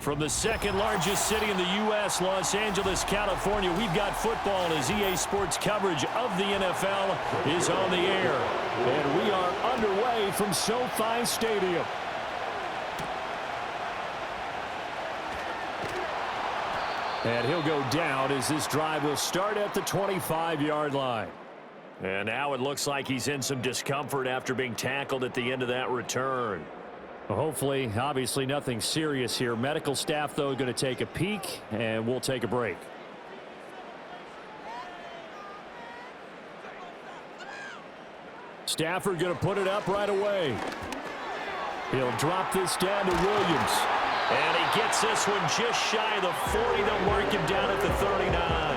From the second largest city in the U.S., Los Angeles, California, we've got football as EA Sports coverage of the NFL is on the air. And we are underway from SoFi Stadium. And he'll go down as this drive will start at the 25-yard line. And now it looks like he's in some discomfort after being tackled at the end of that return. Well, hopefully, obviously nothing serious here. Medical staff, though, going to take a peek, and we'll take a break. Stafford going to put it up right away. He'll drop this down to Williams. And he gets this one just shy of the 40. They'll mark him down at the 39.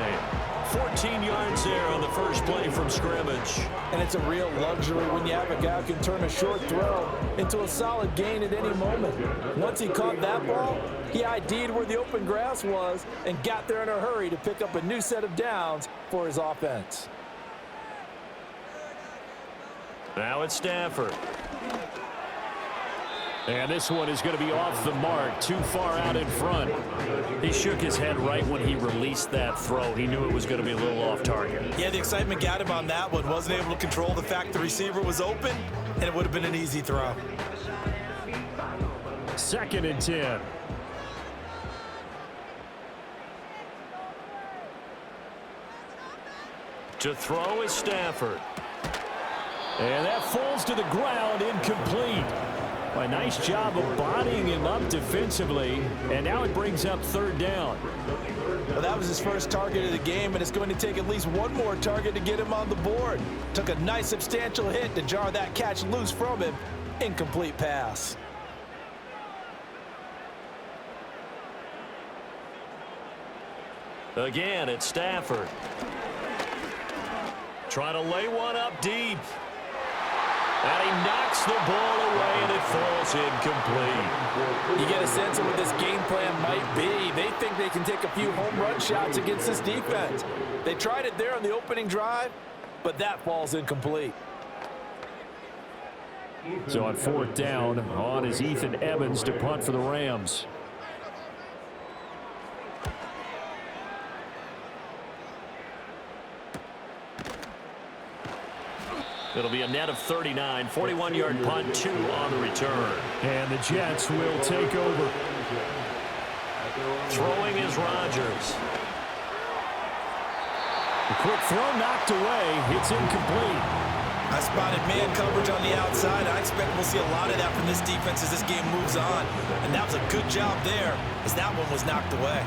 14 yards there on the first play from scrimmage. And it's a real luxury when you have a guy who can turn a short throw into a solid gain at any moment. Once he caught that ball, he ID'd where the open grass was and got there in a hurry to pick up a new set of downs for his offense. Now it's Stafford. And this one is going to be off the mark, too far out in front. He shook his head right when he released that throw. He knew it was going to be a little off target. Yeah, the excitement got him on that one. Wasn't able to control the fact the receiver was open, and it would have been an easy throw. 2nd and 10. To throw is Stafford. And that falls to the ground, incomplete. A nice job of bodying him up defensively, and now it brings up 3rd down. Well, that was his first target of the game, and it's going to take at least one more target to get him on the board. Took a nice substantial hit to jar that catch loose from him. Incomplete pass. Again, it's Stafford. Trying to lay one up deep. And he knocks the ball away, and it falls incomplete. You get a sense of what this game plan might be. They think they can take a few home run shots against this defense. They tried it there on the opening drive, but that falls incomplete. So on 4th down, on is Ethan Evans to punt for the Rams. It'll be a net of 39, 41-yard punt, 2 on the return. And the Jets will take over. Throwing is Rodgers. The quick throw knocked away. It's incomplete. I spotted man coverage on the outside. I expect we'll see a lot of that from this defense as this game moves on. And that was a good job there as that one was knocked away.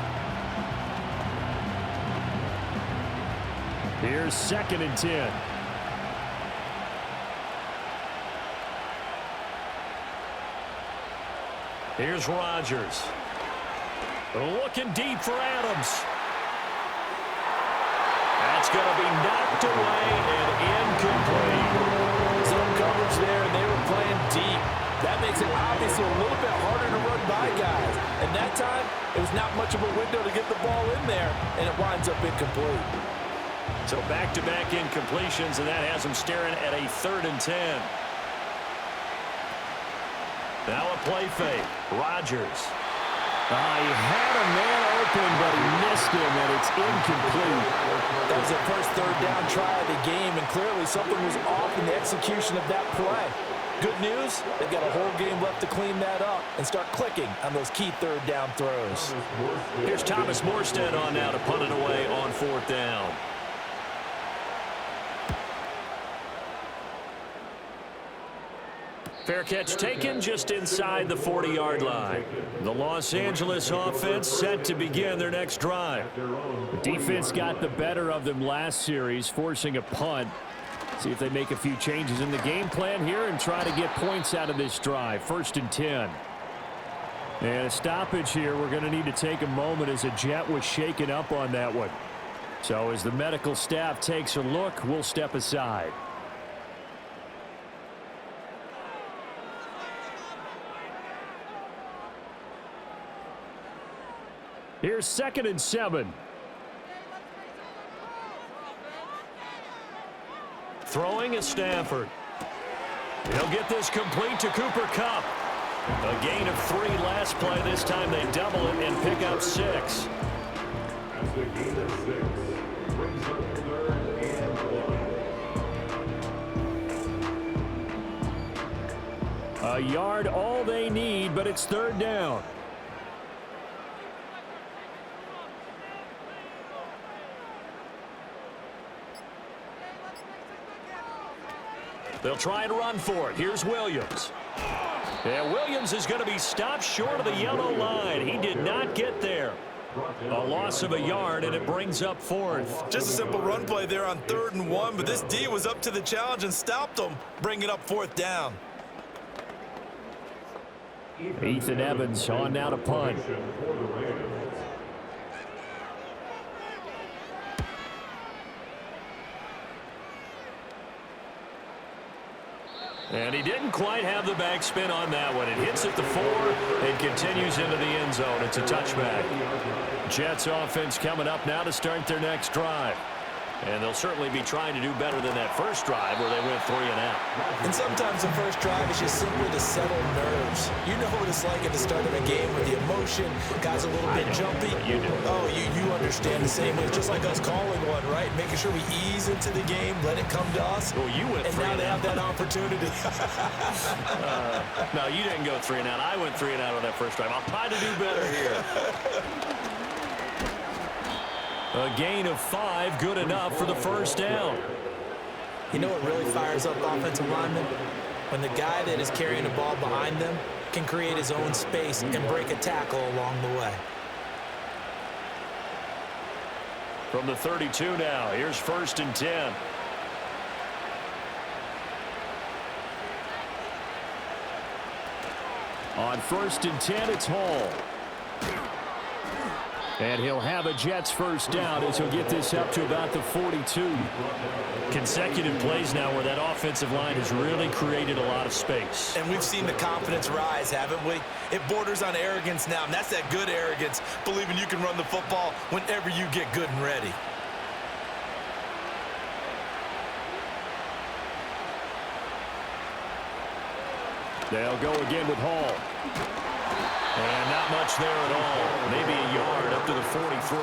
Here's 2nd and 10. Here's Rodgers. Looking deep for Adams. That's going to be knocked away and incomplete. Zone coverage there, and they were playing deep. That makes it obviously a little bit harder to run by guys. And that time, it was not much of a window to get the ball in there, and it winds up incomplete. So back-to-back incompletions, and that has him staring at a 3rd and 10. Now a play fake. Rodgers. He had a man open, but he missed him, and it's incomplete. That was the first 3rd down try of the game, and clearly something was off in the execution of that play. Good news, they've got a whole game left to clean that up and start clicking on those key 3rd down throws. Here's Thomas Morstead on now to punt it away on 4th down. Fair catch taken just inside the 40-yard line. The Los Angeles offense set to begin their next drive. The defense got the better of them last series, forcing a punt. See if they make a few changes in the game plan here and try to get points out of this drive. 1st and 10. And a stoppage here. We're going to need to take a moment as a Jet was shaken up on that one. So as the medical staff takes a look, we'll step aside. Here's 2nd and 7. Throwing is Stafford. He'll get this complete to Cooper Kupp. A gain of 3 last play. This time they double it and pick up 6. That's the gain of 6. Brings up 3rd and 1. A yard all they need, but it's 3rd down. They'll try and run for it. Here's Williams. And Williams is going to be stopped short of the yellow line. He did not get there. A loss of a yard, and it brings up 4th. Just a simple run play there on 3rd and 1, but this D was up to the challenge and stopped them, bringing up 4th down. Ethan Evans on now to punt. And he didn't quite have the backspin on that one. It hits at the 4 and continues into the end zone. It's a touchback. Jets offense coming up now to start their next drive. And they'll certainly be trying to do better than that first drive where they went 3 and out. And sometimes the first drive is just simply to settle nerves. You know what it's like at the start of a game with the emotion, guys a little bit jumpy. You do. Oh, you understand the same way. It's just like us calling one, right? Making sure we ease into the game, let it come to us. Well, you went and 3 now and they out. have that opportunity. No, you didn't go 3 and out. I went 3 and out on that first drive. I'll try to do better here. A gain of 5, good enough for the first down. You know what really fires up offensive linemen? When the guy that is carrying the ball behind them can create his own space and break a tackle along the way. From the 32 now, here's 1st and 10. On 1st and 10, it's Hall. And he'll have a Jets first down as he'll get this up to about the 42. Consecutive plays now where that offensive line has really created a lot of space. And we've seen the confidence rise, haven't we? It borders on arrogance now, and that's that good arrogance, believing you can run the football whenever you get good and ready. They'll go again with Hall. And not much there at all. Maybe a yard up to the 43.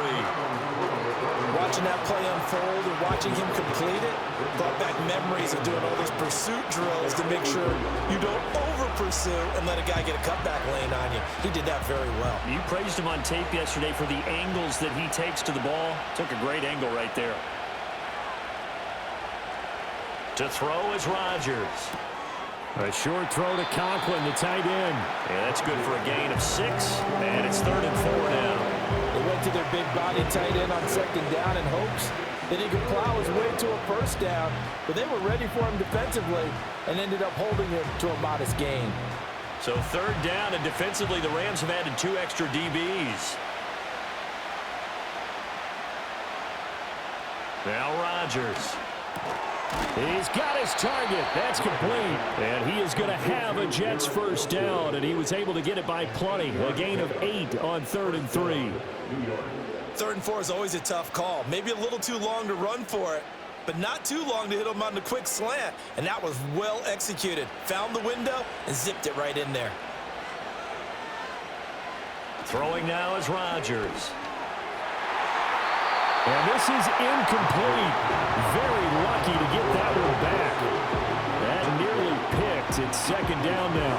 Watching that play unfold and watching him complete it brought back memories of doing all those pursuit drills to make sure you don't over-pursue and let a guy get a cutback lane on you. He did that very well. You praised him on tape yesterday for the angles that he takes to the ball. Took a great angle right there. To throw is Rodgers. A short throw to Conklin, the tight end. And that's good for a gain of 6. And it's 3rd and 4 now. They went to their big body tight end on 2nd down in hopes that he could plow his way to a first down. But they were ready for him defensively and ended up holding him to a modest gain. So 3rd down, and defensively the Rams have added 2 extra DBs. Now Rodgers. He's got his target. That's complete. And he is going to have a Jets first down, and he was able to get it by plenty. A gain of 8 on 3rd and 3. 3rd and 4 is always a tough call. Maybe a little too long to run for it, but not too long to hit him on the quick slant. And that was well executed. Found the window and zipped it right in there. Throwing now is Rodgers. And this is incomplete. Very lucky to get that one back. That nearly picked. It's 2nd down now.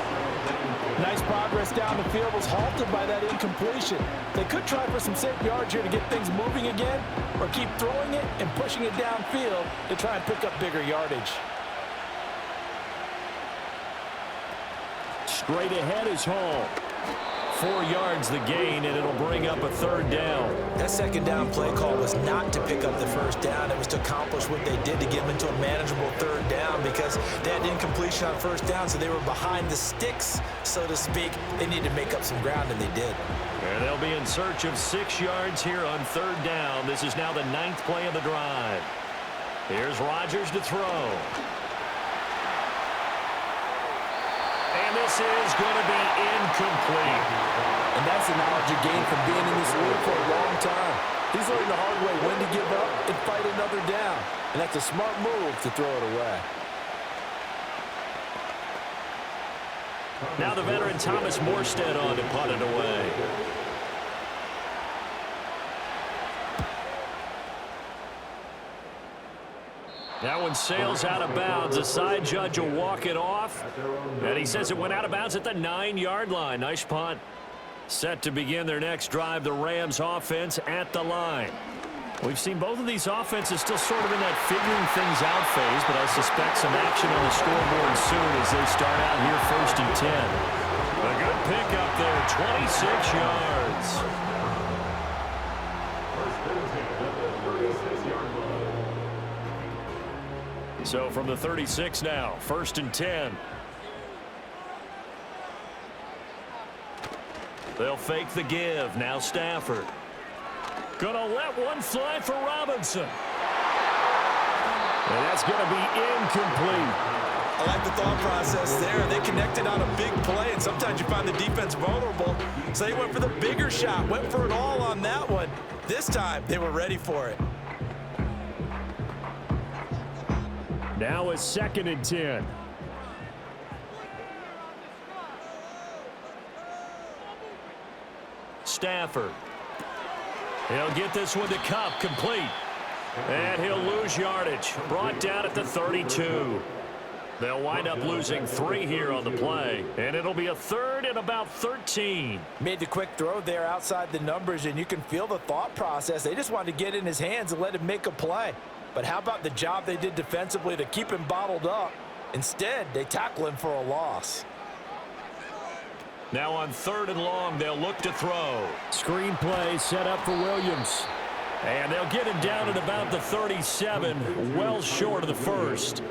Nice progress down the field was halted by that incompletion. They could try for some safe yards here to get things moving again, or keep throwing it and pushing it downfield to try and pick up bigger yardage. Straight ahead is Hall. 4 yards the gain, and it'll bring up a 3rd down. That 2nd down play call was not to pick up the first down. It was to accomplish what they did to get them into a manageable 3rd down because they had incompletion on first down, so they were behind the sticks, so to speak. They needed to make up some ground, and they did. And they'll be in search of 6 yards here on 3rd down. This is now the 9th play of the drive. Here's Rodgers to throw. And this is going to be incomplete. And that's the knowledge you gain from being in this league for a long time. He's learned the hard way when to give up and fight another down. And that's a smart move to throw it away. Now the veteran Thomas Morstead on to punt it away. That one sails out of bounds. The side judge will walk it off. And he says it went out of bounds at the 9-yard line. Nice punt. Set to begin their next drive, the Rams offense at the line. We've seen both of these offenses still sort of in that figuring things out phase, but I suspect some action on the scoreboard soon as they start out here 1st and 10. A good pickup there, 26 yards. So from the 36 now, 1st and 10. They'll fake the give. Now Stafford. Gonna let one fly for Robinson. And that's going to be incomplete. I like the thought process there. They connected on a big play, and sometimes you find the defense vulnerable. So they went for the bigger shot, went for it all on that one. This time, they were ready for it. Now it's 2nd and 10. Stafford. He'll get this one to Kupp, complete. And he'll lose yardage. Brought down at the 32. They'll wind up losing 3 here on the play. And it'll be a 3rd and about 13. Made the quick throw there outside the numbers, and you can feel the thought process. They just wanted to get in his hands and let him make a play. But how about the job they did defensively to keep him bottled up? Instead, they tackle him for a loss. Now on 3rd and long, they'll look to throw. Screen play set up for Williams. And they'll get him down at about the 37, well short of the first.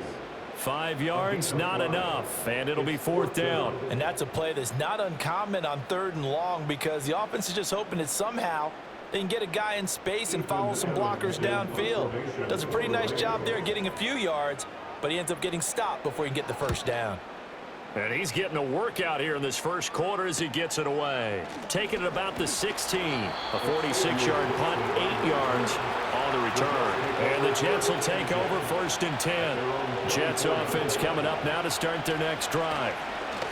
5 yards, not enough, and it'll be 4th down. And that's a play that's not uncommon on 3rd and long because the offense is just hoping that somehow they can get a guy in space and follow some blockers downfield. Does a pretty nice job there getting a few yards, but he ends up getting stopped before he can get the first down. And he's getting a workout here in this first quarter as he gets it away. Taking it about the 16. A 46-yard punt, 8 yards on the return. And the Jets will take over 1st and 10. Jets offense coming up now to start their next drive.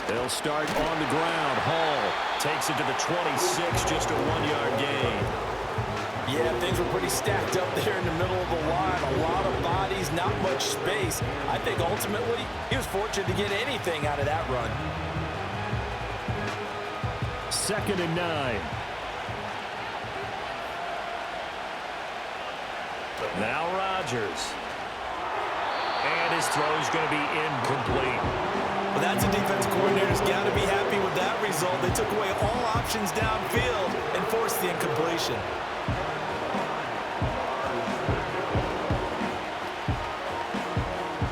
They'll start on the ground. Hall takes it to the 26, just a 1-yard gain. Yeah, things were pretty stacked up there in the middle of the line. A lot of bodies, not much space. I think ultimately he was fortunate to get anything out of that run. 2nd and 9. Now Rodgers. And his throw is going to be incomplete. Well, that's a defense coordinator's got to be happy with that result. They took away all options downfield and forced the incompletion.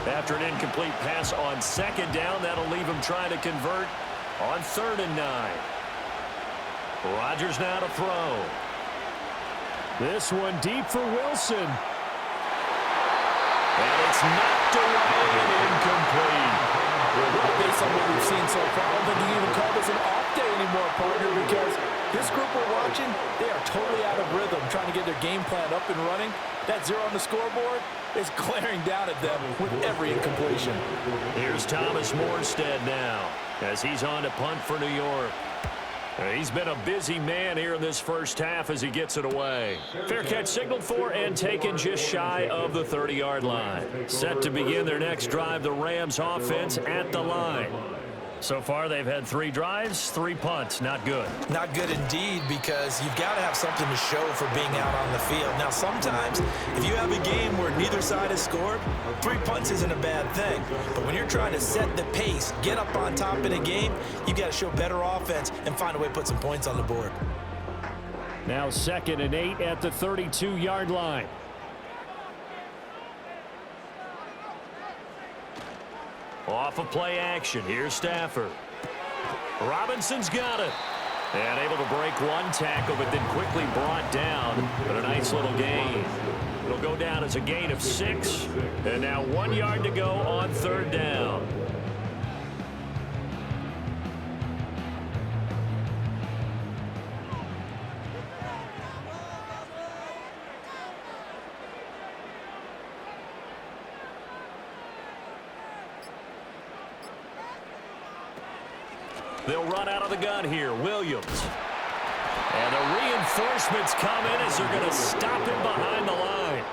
After an incomplete pass on 2nd down, that'll leave him trying to convert on 3rd and 9. Rodgers now to throw. This one deep for Wilson. And it's knocked away and incomplete. Well, based on what we've seen so far, I don't think you even call this an off day anymore, partner, because this group we're watching, they are totally out of rhythm, trying to get their game plan up and running. That 0 on the scoreboard is glaring down at them with every incompletion. Here's Thomas Morstead now as he's on to punt for New York. He's been a busy man here in this first half as he gets it away. Fair catch signaled for and taken just shy of the 30-yard line. Set to begin their next drive, the Rams offense at the line. So far, they've had 3 drives, 3 punts. Not good. Not good indeed, because you've got to have something to show for being out on the field. Now, sometimes, if you have a game where neither side has scored, 3 punts isn't a bad thing. But when you're trying to set the pace, get up on top in a game, you've got to show better offense and find a way to put some points on the board. Now 2nd and 8 at the 32-yard line. Off of play action. Here's Stafford. Robinson's got it. And able to break one tackle, but then quickly brought down. But a nice little gain. It'll go down as a gain of 6. And now 1 yard to go on 3rd down. They'll run out of the gun here. Williams. And the reinforcements come in as they're going to stop him behind the line.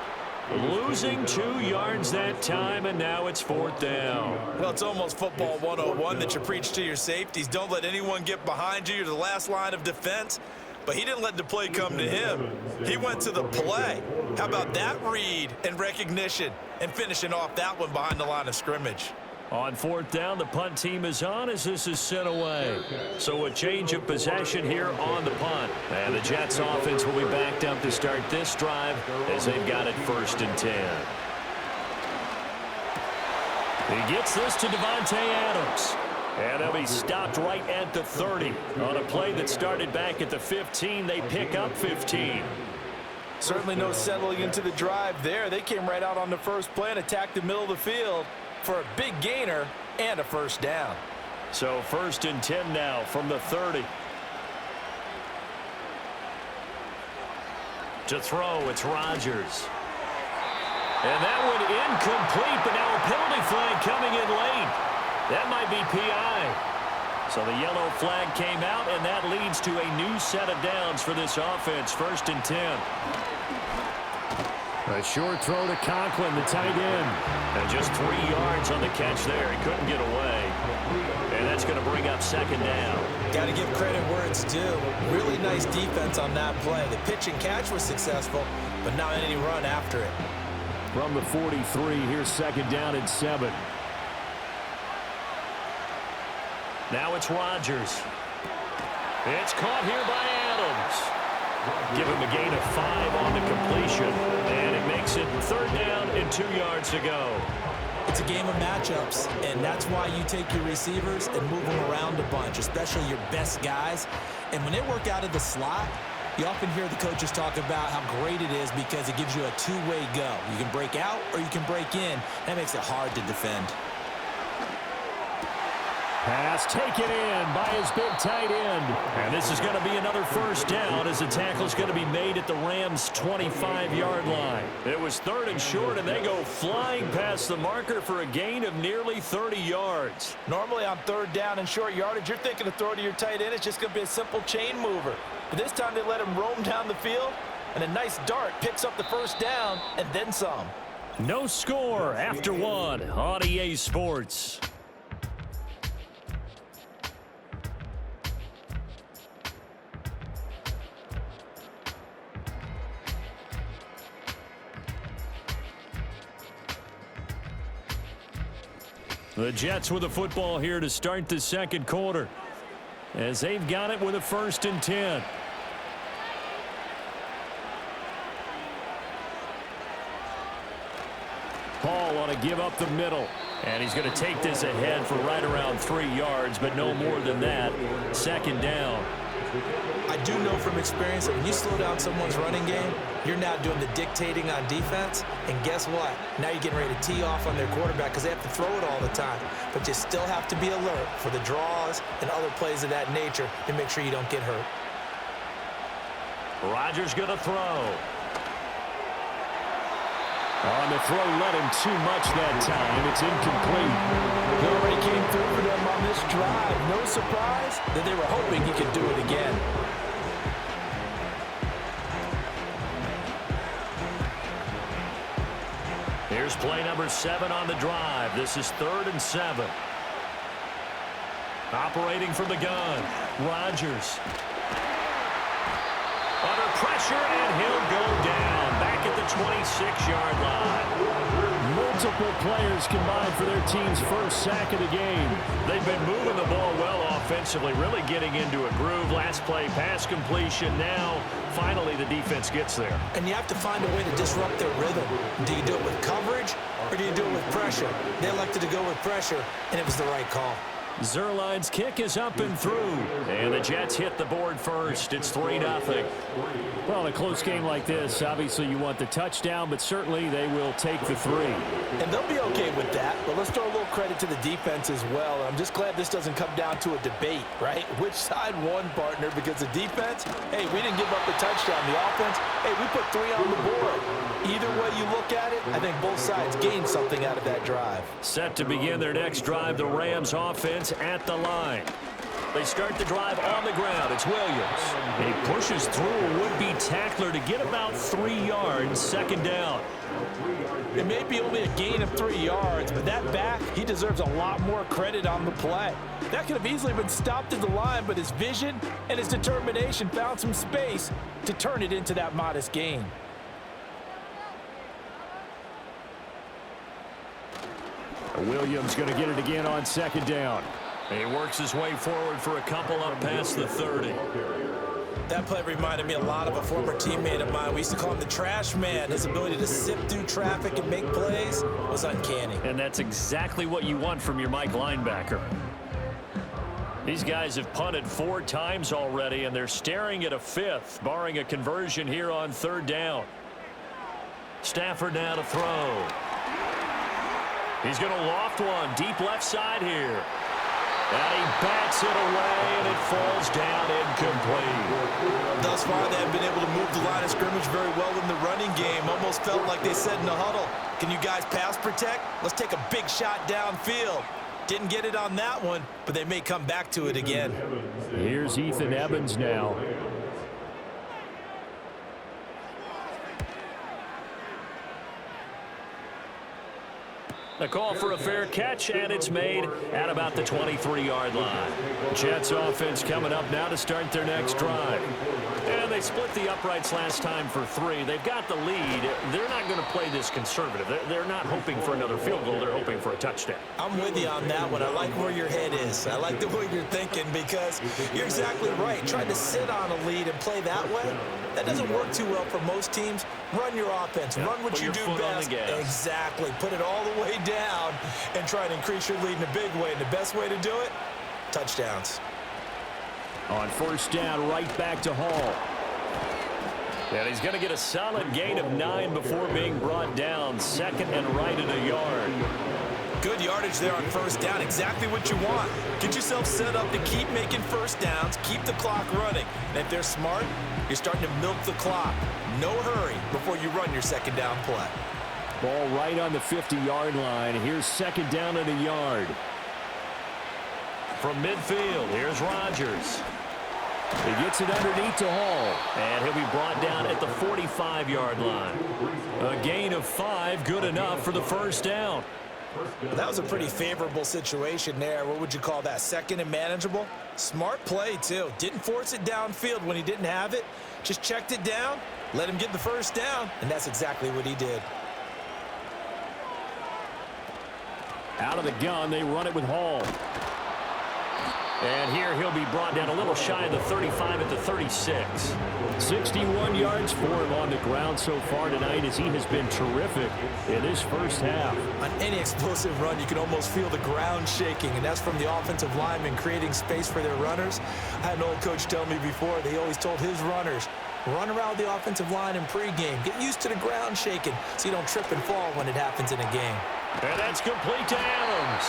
Losing 2 yards that time, and now it's 4th down. Well, it's almost football 101 that you preach to your safeties. Don't let anyone get behind you. You're the last line of defense. But he didn't let the play come to him. He went to the play. How about that read and recognition and finishing off that one behind the line of scrimmage? On 4th down, the punt team is on as this is sent away. So a change of possession here on the punt. And the Jets offense will be backed up to start this drive as they've got it 1st and 10. He gets this to Devontae Adams. And they'll be stopped right at the 30. On a play that started back at the 15, they pick up 15. Certainly no settling into the drive there. They came right out on the first play and attacked the middle of the field for a big gainer and a 1st down. So 1st and 10 now from the 30. To throw, it's Rodgers. And that one incomplete, but now a penalty flag coming in late. That might be PI. So the yellow flag came out, and that leads to a new set of downs for this offense. 1st and 10. A short throw to Conklin, the tight end. And just 3 yards on the catch there. He couldn't get away. And that's going to bring up 2nd down. Got to give credit where it's due. Really nice defense on that play. The pitch and catch was successful, but not any run after it. From the 43, here's 2nd down and 7. Now it's Rodgers. It's caught here by Adams. Give him a gain of 5 on the completion. And it makes it 3rd down and 2 yards to go. It's a game of matchups, and that's why you take your receivers and move them around a bunch, especially your best guys. And when they work out of the slot, you often hear the coaches talk about how great it is because it gives you a two-way go. You can break out or you can break in. That makes it hard to defend. Pass taken in by his big tight end. And this is going to be another 1st down as the tackle is going to be made at the Rams' 25-yard line. It was 3rd and short, and they go flying past the marker for a gain of nearly 30 yards. Normally on 3rd down and short yardage, you're thinking of throw to your tight end. It's just going to be a simple chain mover. But this time they let him roam down the field, and a nice dart picks up the 1st down and then some. No score after 1 on EA Sports. The Jets with the football here to start the 2nd quarter as they've got it with a 1st and 10. Paul on a give up the middle, and he's going to take this ahead for right around 3 yards, but no more than that. 2nd down. I do know from experience that when you slow down someone's running game, you're now doing the dictating on defense, and guess what? Now you're getting ready to tee off on their quarterback because they have to throw it all the time. But you still have to be alert for the draws and other plays of that nature to make sure you don't get hurt. Rodgers going to throw. On the throw, let him too much that time. It's incomplete. He already came through for them on this drive. No surprise that they were hoping he could do it again. Here's play number 7 on the drive. This is 3rd and 7. Operating from the gun, Rodgers. Under pressure, and he'll go down back at the 26-yard line. Multiple players combined for their team's first sack of the game. They've been moving the ball well offensively, really getting into a groove. Last play, pass completion. Now, finally, the defense gets there. And you have to find a way to disrupt their rhythm. Do you do it with coverage, or do you do it with pressure? They elected to go with pressure, and it was the right call. Zuerlein's kick is up and through. And the Jets hit the board first. It's 3-0. Well, in a close game like this, obviously you want the touchdown, but certainly they will take the 3. And they'll be okay with that, but let's throw a little credit to the defense as well. And I'm just glad this doesn't come down to a debate, right? Which side won, partner? Because the defense, hey, we didn't give up the touchdown. The offense, hey, we put 3 on the board. Either way you look at it, I think both sides gained something out of that drive. Set to begin their next drive, the Rams offense at the line. They start the drive on the ground. It's Williams. And he pushes through a would-be tackler to get about 3 yards, second down. It may be only a gain of 3 yards, but that back, he deserves a lot more credit on the play. That could have easily been stopped at the line, but his vision and his determination found some space to turn it into that modest gain. Williams going to get it again on second down. He works his way forward for a couple up past the 30. That play reminded me a lot of a former teammate of mine. We used to call him the trash man. His ability to sift through traffic and make plays was uncanny. And that's exactly what you want from your Mike linebacker. These guys have punted 4 times already, and they're staring at a 5th, barring a conversion here on third down. Stafford now to throw. He's going to loft one deep left side here. And he bats it away, and it falls down incomplete. Thus far, they have been able to move the line of scrimmage very well in the running game. Almost felt like they said in the huddle, can you guys pass protect? Let's take a big shot downfield. Didn't get it on that one, but they may come back to it again. Here's Ethan Evans now. A call for a fair catch, and it's made at about the 23-yard line. Jets offense coming up now to start their next drive. And they split the uprights last time for 3. They've got the lead. They're not going to play this conservative. They're not hoping for another field goal. They're hoping for a touchdown. I'm with you on that one. I like where your head is. I like the way you're thinking because you're exactly right. Trying to sit on a lead and play that way, that doesn't work too well for most teams. Run your offense. Yeah, run what you do best. Exactly. Put it all the way down and try and increase your lead in a big way. And the best way to do it, touchdowns. On first down, right back to Hall. And he's going to get a solid gain of 9 before being brought down. Second and right at a yard. Good yardage there on first down. Exactly what you want. Get yourself set up to keep making first downs, keep the clock running. And if they're smart, you're starting to milk the clock. No hurry before you run your second down play. Ball right on the 50-yard line. Here's second down and a yard. From midfield, here's Rodgers. He gets it underneath to Hall, and he'll be brought down at the 45-yard line. A gain of 5, good enough for the first down. Well, that was a pretty favorable situation there. What would you call that? Second and manageable? Smart play, too. Didn't force it downfield when he didn't have it. Just checked it down, let him get the first down, and that's exactly what he did. Out of the gun, they run it with Hall. And here he'll be brought down a little shy of the 35 at the 36. 61 yards for him on the ground so far tonight as he has been terrific in this first half. On any explosive run, you can almost feel the ground shaking, and that's from the offensive linemen creating space for their runners. I had an old coach tell me before, they always told his runners, run around the offensive line in pregame. Get used to the ground shaking so you don't trip and fall when it happens in a game. And that's complete to Adams.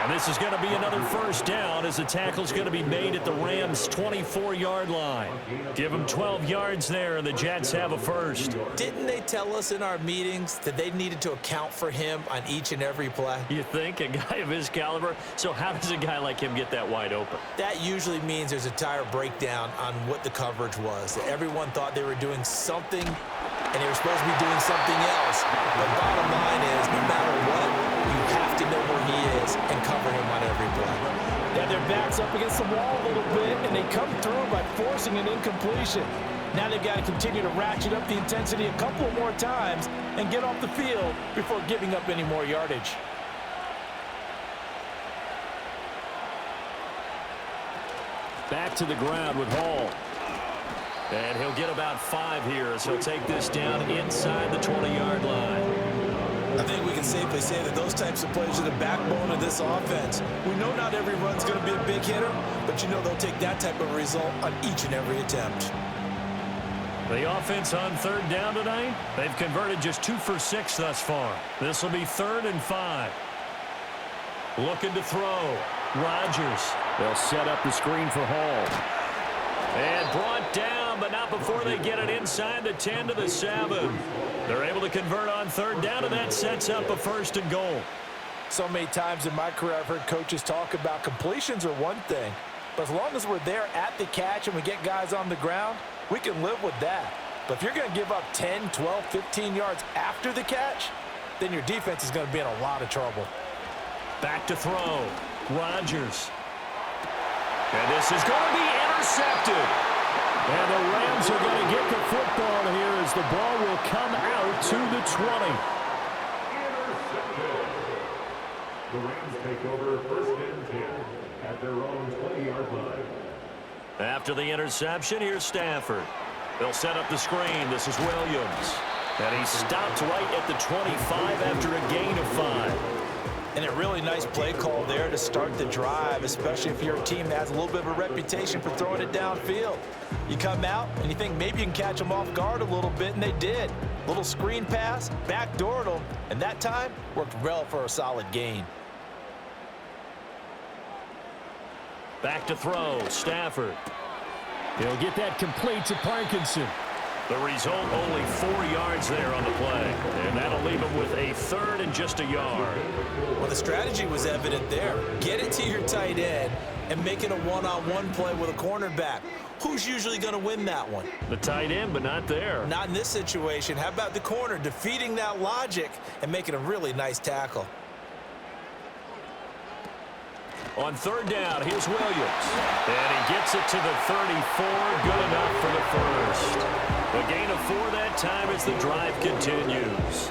And this is going to be another first down as the tackle's going to be made at the Rams' 24-yard line. Give them 12 yards there, and the Jets have a first. Didn't they tell us in our meetings that they needed to account for him on each and every play? You think? A guy of his caliber? So how does a guy like him get that wide open? That usually means there's a entire breakdown on what the coverage was. That everyone thought they were doing something, and they were supposed to be doing something else. But bottom line is, no matter what, you have to know where he is and cover him on every play. Yeah, their back's up against the wall a little bit, and they come through by forcing an incompletion. Now they've got to continue to ratchet up the intensity a couple more times and get off the field before giving up any more yardage. Back to the ground with Hall. And he'll get about 5 here as he'll take this down inside the 20-yard line. I think we can safely say that those types of plays are the backbone of this offense. We know not every run's going to be a big hitter, but you know they'll take that type of result on each and every attempt. The offense on third down tonight, they've converted just 2 for 6 thus far. This will be 3rd and 5. Looking to throw. Rodgers. They'll set up the screen for Hall. And brought down, but not before they get it inside the 10 to the 7. They're able to convert on third down, and that sets up a 1st and goal. So many times in my career I've heard coaches talk about completions are one thing, But as long as we're there at the catch and we get guys on the ground, we can live with that. But if you're going to give up 10, 12, 15 yards after the catch, then your defense is going to be in a lot of trouble. Back to throw. Rodgers. And this is going to be intercepted. And the Rams are going to get the football here as the ball will come out to the 20. Intercepted. The Rams take over first and 10 at their own 20-yard line. After the interception, here's Stafford. They'll set up the screen. This is Williams. And he stopped right at the 25 after a gain of 5. And a really nice play call there to start the drive, especially if you're a team that has a little bit of a reputation for throwing it downfield. You come out and you think maybe you can catch them off guard a little bit, and they did. Little screen pass, backdoored them, and that time worked well for a solid gain. Back to throw. Stafford. He'll get that complete to Parkinson. The result, only 4 yards there on the play. And that'll leave him with a third and just a yard. Well, the strategy was evident there. Get it to your tight end and make it a one-on-one play with a cornerback. Who's usually going to win that one? The tight end, but not there. Not in this situation. How about the corner defeating that logic and making a really nice tackle? On third down, here's Williams. And he gets it to the 34. Good enough for the first. A gain of 4 that time as the drive continues.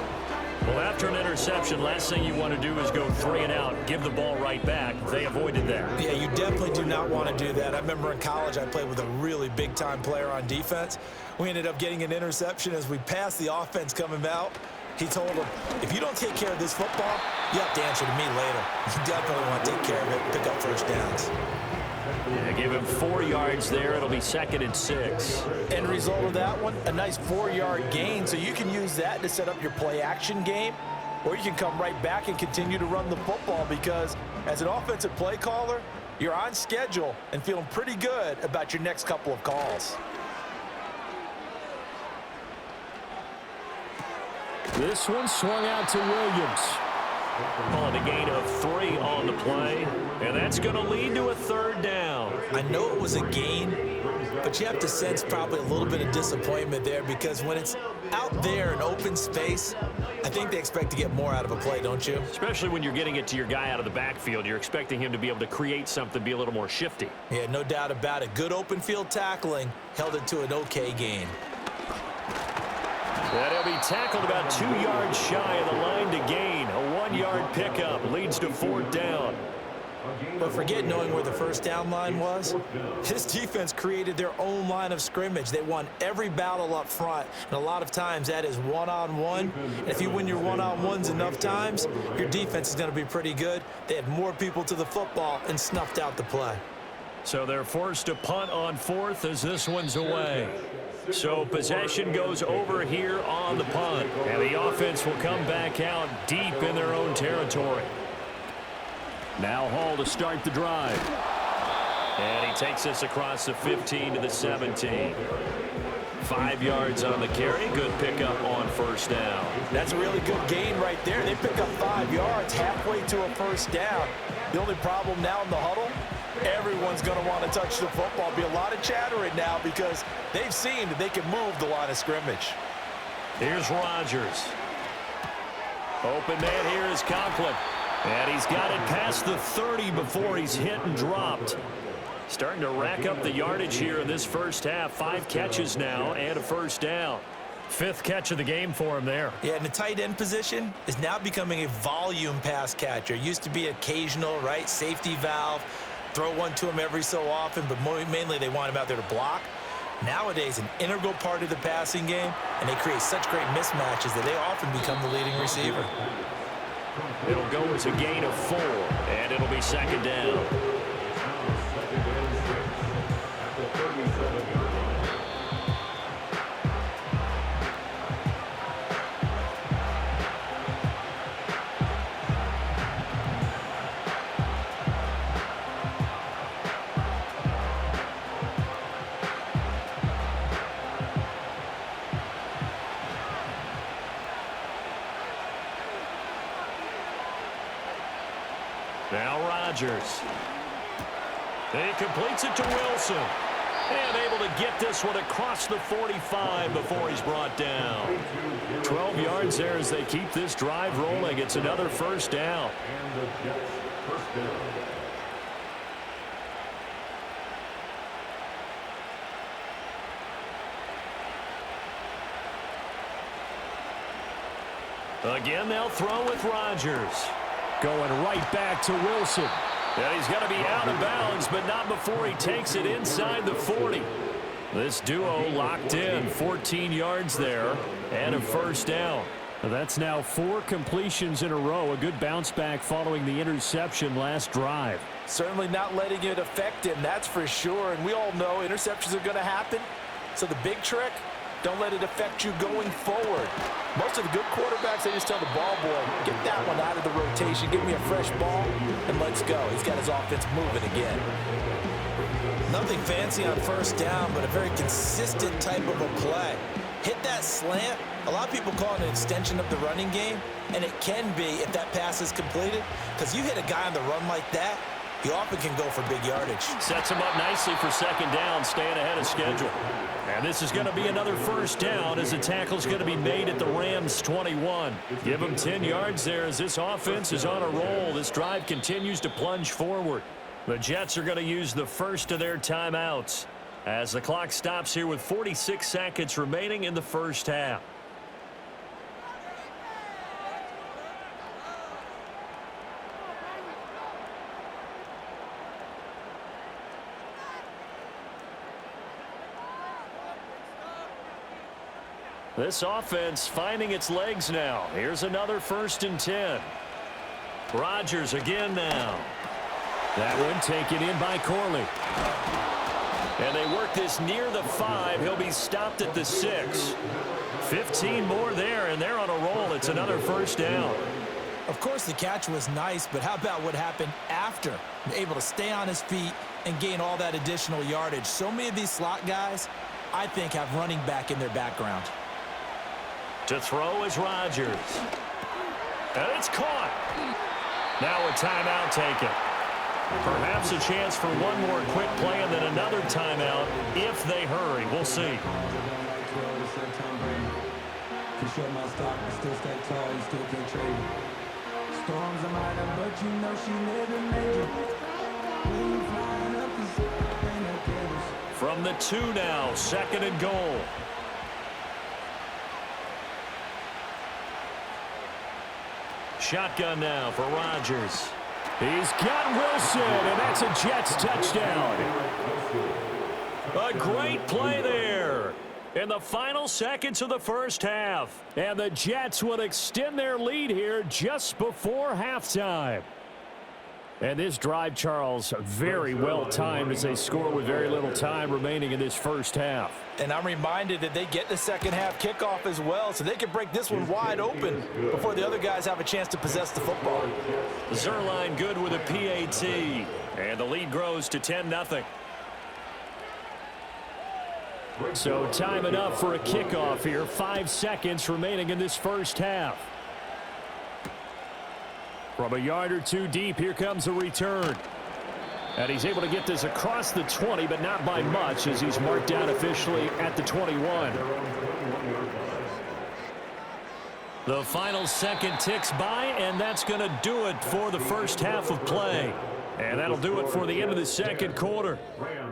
Well, after an interception, last thing you want to do is go 3 and out, give the ball right back. They avoided that. Yeah, you definitely do not want to do that. I remember in college I played with a really big-time player on defense. We ended up getting an interception as we passed the offense coming out. He told him, if you don't take care of this football, you have to answer to me later. You definitely want to take care of it and pick up first downs. Yeah, give him 4 yards there. It'll be 2nd and 6. End result of that one, a nice 4-yard gain. So you can use that to set up your play-action game, or you can come right back and continue to run the football because as an offensive play caller, you're on schedule and feeling pretty good about your next couple of calls. This one swung out to Williams. Calling a gain of 3 on the play, and that's going to lead to a third down. I know it was a gain, but you have to sense probably a little bit of disappointment there because when it's out there in open space, I think they expect to get more out of a play, don't you? Especially when you're getting it to your guy out of the backfield. You're expecting him to be able to create something, be a little more shifty. Yeah, no doubt about it. Good open field tackling held it to an okay gain. And he'll be tackled about 2 yards shy of the line to gain. A 1-yard pickup leads to 4th down. But forget knowing where the first down line was. This defense created their own line of scrimmage. They won every battle up front, and a lot of times that is one-on-one. And if you win your one-on-ones enough times, your defense is going to be pretty good. They had more people to the football and snuffed out the play. So they're forced to punt on 4th as this one's away. So possession goes over here on the punt, and the offense will come back out deep in their own territory. Now Hall to start the drive. And he takes this across the 15 to the 17. 5 yards on the carry. Good pickup on first down. That's a really good gain right there. They pick up 5 yards halfway to a first down. The only problem now in the huddle, everyone's going to want to touch the football. Be a lot of chattering now because they've seen that they can move the line of scrimmage. Here's Rodgers. Open man here is Conklin. And he's got it past the 30 before he's hit and dropped. Starting to rack up the yardage here in this first half. 5 catches now and a first down. 5th catch of the game for him there. Yeah, and the tight end position is now becoming a volume pass catcher. Used to be occasional, right? Safety valve. Throw one to him every so often, but mainly they want him out there to block. Nowadays, an integral part of the passing game, and they create such great mismatches that they often become the leading receiver. It'll go as a gain of 4, and it'll be 2nd down. Now Rodgers. He completes it to Wilson. And able to get this one across the 45 before he's brought down. 12 yards there as they keep this drive rolling. It's another first down. And the Jets first down. Again, they'll throw with Rodgers. Going right back to Wilson. And he's going to be out of bounds, but not before he takes it inside the 40. This duo locked in, 14 yards there, and a first down. That's now 4 completions in a row. A good bounce back following the interception last drive. Certainly not letting it affect him, that's for sure. And we all know interceptions are going to happen. So the big trick, don't let it affect you going forward. Most of the good quarterbacks, they just tell the ball boy, get that one out of the rotation, give me a fresh ball, and let's go. He's got his offense moving again. Nothing fancy on first down, but a very consistent type of a play. Hit that slant. A lot of people call it an extension of the running game, and it can be if that pass is completed, because you hit a guy on the run like that, he often can go for big yardage. Sets him up nicely for second down, staying ahead of schedule. And this is going to be another first down as the tackle's going to be made at the Rams' 21. Give them 10 yards there as this offense is on a roll. This drive continues to plunge forward. The Jets are going to use the first of their timeouts as the clock stops here with 46 seconds remaining in the first half. This offense finding its legs now. Here's another 1st and 10. Rodgers again now. That one taken in by Corley. And they work this near the 5. He'll be stopped at the 6. 15 more there, and they're on a roll. It's another first down. Of course, the catch was nice, but how about what happened after? Able to stay on his feet and gain all that additional yardage. So many of these slot guys, I think, have running back in their background. To throw is Rodgers. And it's caught. Now a timeout taken. Perhaps a chance for one more quick play and then another timeout if they hurry. We'll see. From the 2 now, 2nd and goal. Shotgun now for Rodgers. He's got Wilson, and that's a Jets touchdown. A great play there in the final seconds of the first half. And the Jets will extend their lead here just before halftime. And this drive, Charles, very well timed as they score with very little time remaining in this first half. And I'm reminded that they get the second half kickoff as well, so they can break this one wide open before the other guys have a chance to possess the football. Zerline good with a PAT, and the lead grows to 10-0. So time enough for a kickoff here. 5 seconds remaining in this first half. From a yard or two deep, here comes a return. And he's able to get this across the 20, but not by much as he's marked down officially at the 21. The final second ticks by, and that's going to do it for the first half of play. And that'll do it for the end of the second quarter.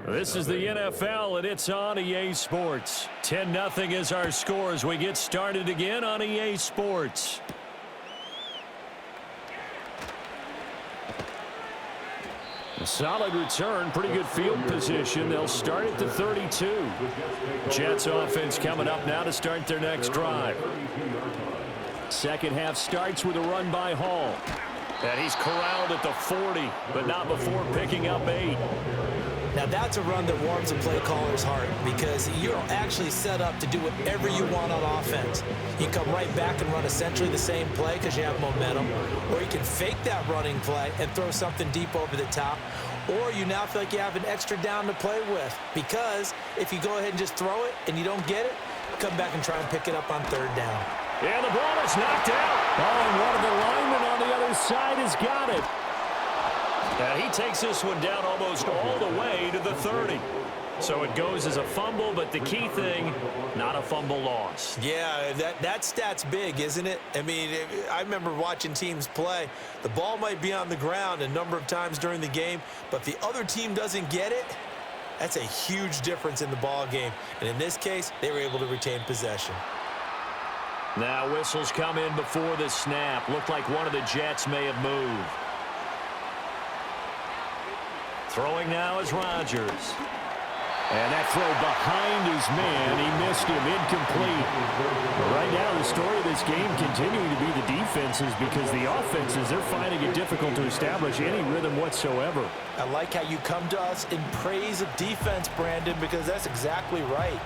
This is the NFL, and it's on EA Sports. 10-0 is our score as we get started again on EA Sports. A solid return, pretty good field position. They'll start at the 32. Jets offense coming up now to start their next drive. Second half starts with a run by Hall. And he's corralled at the 40, but not before picking up 8. Now that's a run that warms a play caller's heart because you're actually set up to do whatever you want on offense. You can come right back and run essentially the same play because you have momentum, or you can fake that running play and throw something deep over the top, or you now feel like you have an extra down to play with because if you go ahead and just throw it and you don't get it, come back and try and pick it up on 3rd down. And the ball is knocked out. Oh, and one of the linemen on the other side has got it. And he takes this one down almost all the way to the 30. So it goes as a fumble, but the key thing, not a fumble loss. Yeah, that stat's big, isn't it? I mean, I remember watching teams play. The ball might be on the ground a number of times during the game, but if the other team doesn't get it, that's a huge difference in the ball game. And in this case, they were able to retain possession. Now whistles come in before the snap. Looked like one of the Jets may have moved. Throwing now is Rodgers. And that throw behind his man, he missed him, incomplete. But right now, the story of this game continuing to be the defenses, because the offenses, they're finding it difficult to establish any rhythm whatsoever. I like how you come to us in praise of defense, Brandon, because that's exactly right.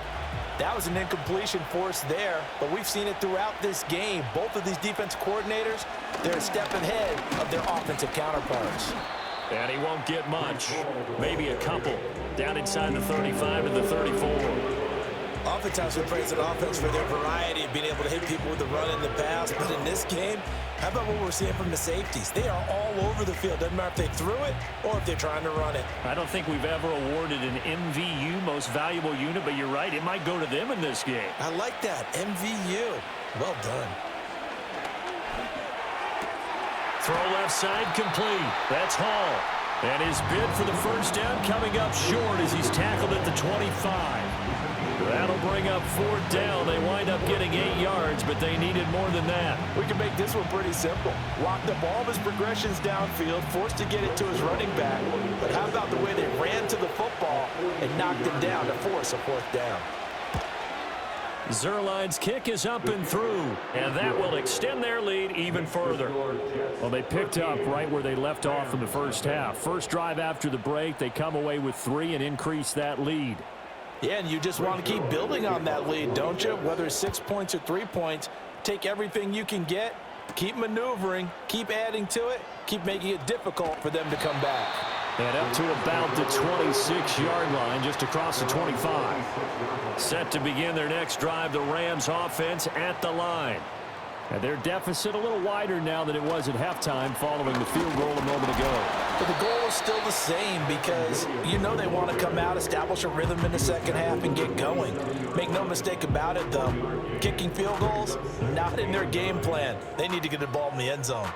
That was an incompletion forced there, but we've seen it throughout this game. Both of these defense coordinators, they're a step ahead of their offensive counterparts. And he won't get much. Maybe a couple. Down inside the 35 to the 34. Oftentimes we praise an offense for their variety of being able to hit people with the run and the pass. But in this game, how about what we're seeing from the safeties? They are all over the field. Doesn't matter if they threw it or if they're trying to run it. I don't think we've ever awarded an MVU, most valuable unit, but you're right. It might go to them in this game. I like that. MVU. Well done. Throw left side complete. That's Hall. And his bid for the first down coming up short as he's tackled at the 25. That'll bring up 4th down. They wind up getting 8 yards, but they needed more than that. We can make this one pretty simple. Locked up all of his progressions downfield, forced to get it to his running back. But how about the way they ran to the football and knocked him down to force a 4th down? Zerline's kick is up and through, and that will extend their lead even further. Well, they picked up right where they left off in the first half. First drive after the break, they come away with 3 and increase that lead. Yeah, and you just want to keep building on that lead, don't you? Whether it's 6 points or 3 points, take everything you can get, keep maneuvering, keep adding to it, keep making it difficult for them to come back. And up to about the 26-yard line, just across the 25. Set to begin their next drive, the Rams offense at the line. And their deficit a little wider now than it was at halftime following the field goal a moment ago. But the goal is still the same because you know they want to come out, establish a rhythm in the second half, and get going. Make no mistake about it, though. Kicking field goals, not in their game plan. They need to get the ball in the end zone.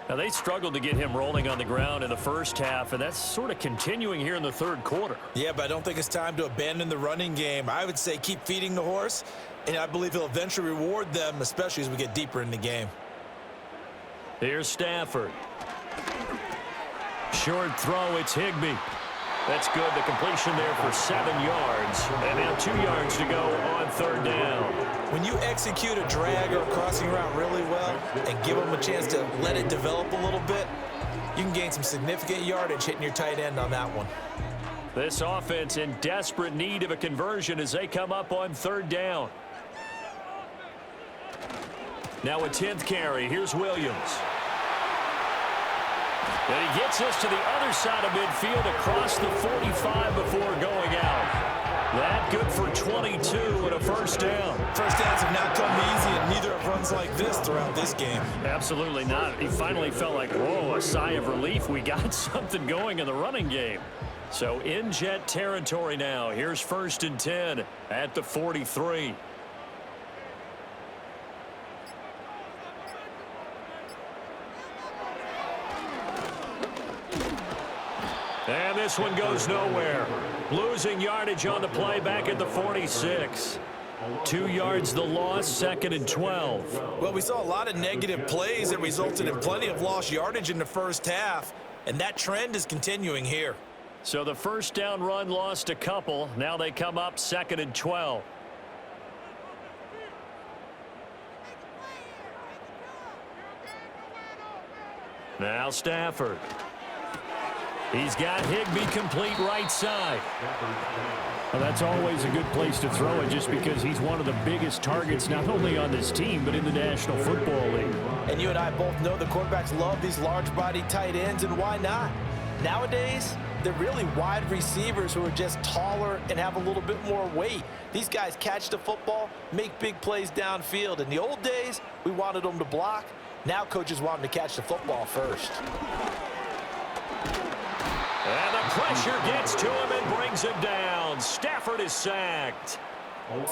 Now, they struggled to get him rolling on the ground in the first half, and that's sort of continuing here in the third quarter. Yeah, but I don't think it's time to abandon the running game. I would say keep feeding the horse, and I believe he'll eventually reward them, especially as we get deeper in the game. Here's Stafford. Short throw, it's Higbee. That's good. The completion there for 7 yards. And now 2 yards to go on 3rd down. When you execute a drag or a crossing route really well and give them a chance to let it develop a little bit, you can gain some significant yardage hitting your tight end on that one. This offense in desperate need of a conversion as they come up on 3rd down. Now a 10th carry. Here's Williams. And he gets this to the other side of midfield across the 45 before going out. That good for 22 and a first down. First downs have not come easy, and neither have runs like this throughout this game. Absolutely not. He finally felt like, whoa, a sigh of relief. We got something going in the running game. So in Jet territory now. Here's 1st and 10 at the 43. And this one goes nowhere. Losing yardage on the play back at the 46. 2 yards the loss, 2nd and 12. Well, we saw a lot of negative plays that resulted in plenty of lost yardage in the first half, and that trend is continuing here. So the first down run lost a couple. Now they come up 2nd and 12. Now Stafford. He's got Higbee complete right side. Well, that's always a good place to throw it just because he's one of the biggest targets not only on this team but in the National Football League. And you and I both know the quarterbacks love these large-bodied tight ends, and why not? Nowadays, they're really wide receivers who are just taller and have a little bit more weight. These guys catch the football, make big plays downfield. In the old days, we wanted them to block. Now coaches want them to catch the football first. And the pressure gets to him and brings him down. Stafford is sacked.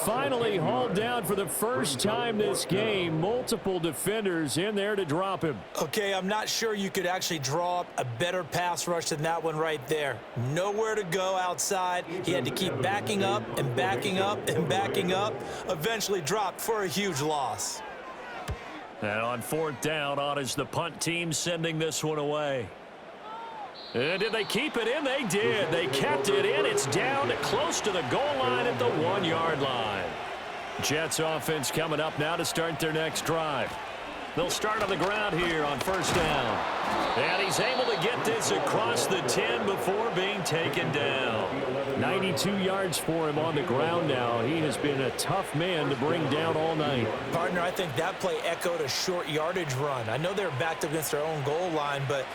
Finally hauled down for the first time this game. Multiple defenders in there to drop him. Okay, I'm not sure you could actually draw up a better pass rush than that one right there. Nowhere to go outside. He had to keep backing up and backing up and backing up. Eventually dropped for a huge loss. And on fourth down, on is the punt team sending this one away. And did they keep it in? They did. They kept it in. It's down to close to the goal line at the 1-yard line. Jets offense coming up now to start their next drive. They'll start on the ground here on first down. And he's able to get this across the 10 before being taken down. 92 yards for him on the ground now. He has been a tough man to bring down all night. Partner, I think that play echoed a short yardage run. I know they're backed up against their own goal line, but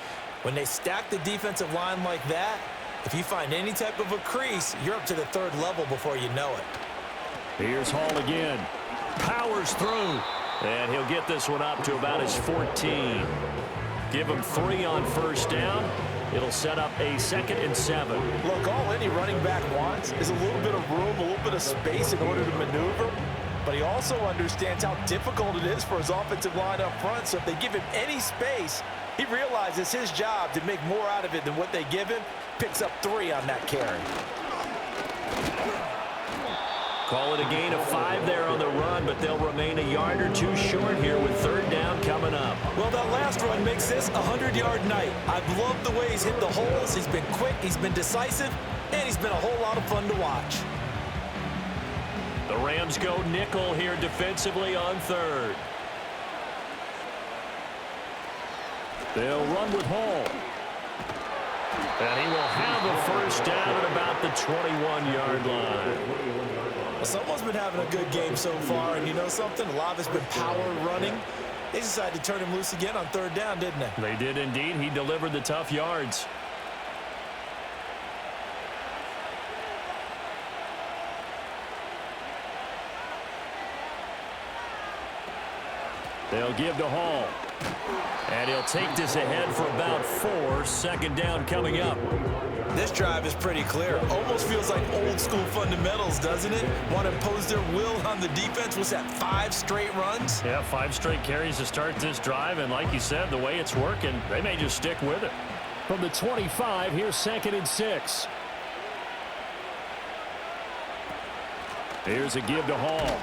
when they stack the defensive line like that, if you find any type of a crease, you're up to the third level before you know it. Here's Hall again. Powers through. And he'll get this one up to about his 14. Give him 3 on first down. It'll set up a 2nd and 7. Look, all any running back wants is a little bit of room, a little bit of space in order to maneuver. But he also understands how difficult it is for his offensive line up front. So if they give him any space, he realizes his job to make more out of it than what they give him. Picks up 3 on that carry. Call it a gain of 5 there on the run, but they'll remain a yard or 2 short here with third down coming up. Well, that last run makes this a 100-yard night. I've loved the way he's hit the holes. He's been quick, he's been decisive, and he's been a whole lot of fun to watch. The Rams go nickel here defensively on third. They'll run with Hall. And he will have a first down at about the 21-yard line. Well, someone's been having a good game so far, and you know something? A lot of it's been power running. They decided to turn him loose again on third down, didn't they? They did indeed. He delivered the tough yards. They'll give to Hall. And he'll take this ahead for about 4. Second down coming up. This drive is pretty clear. Almost feels like old school fundamentals, doesn't it? Want to impose their will on the defense. Was that 5 straight runs? Yeah, 5 straight carries to start this drive. And like you said, the way it's working, they may just stick with it. From the 25, here's 2nd and 6. Here's a give to Hall.